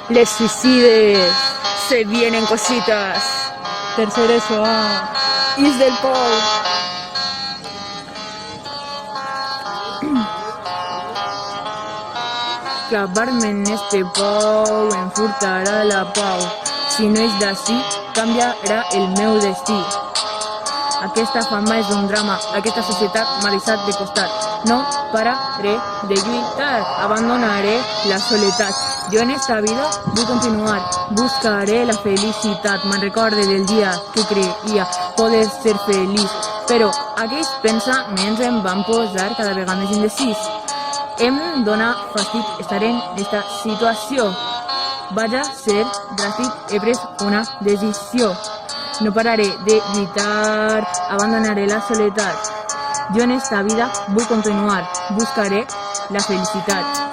Les suicides, se vienen cositas. Tercer eso, Is del Pou. Clavar-me en este pou em furtarà la pau. Si no és d'ací, canviarà el meu destí. Aquesta fama és un drama, aquesta societat m'ha deixat de costat. No pararé de lluitar, abandonaré la soledat. Jo en esta vida vull continuar, buscaré la felicitat. Me'n recorde del dia que creia poder ser feliç, però aquells pensaments em van posar cada vegada més indecís. Em dóna fastig estar en esta situació. Vaig a ser dràstic, he pres una decisió. No pararé de lluitar, abandonaré la soledat. Jo en esta vida vull continuar, buscaré la felicitat.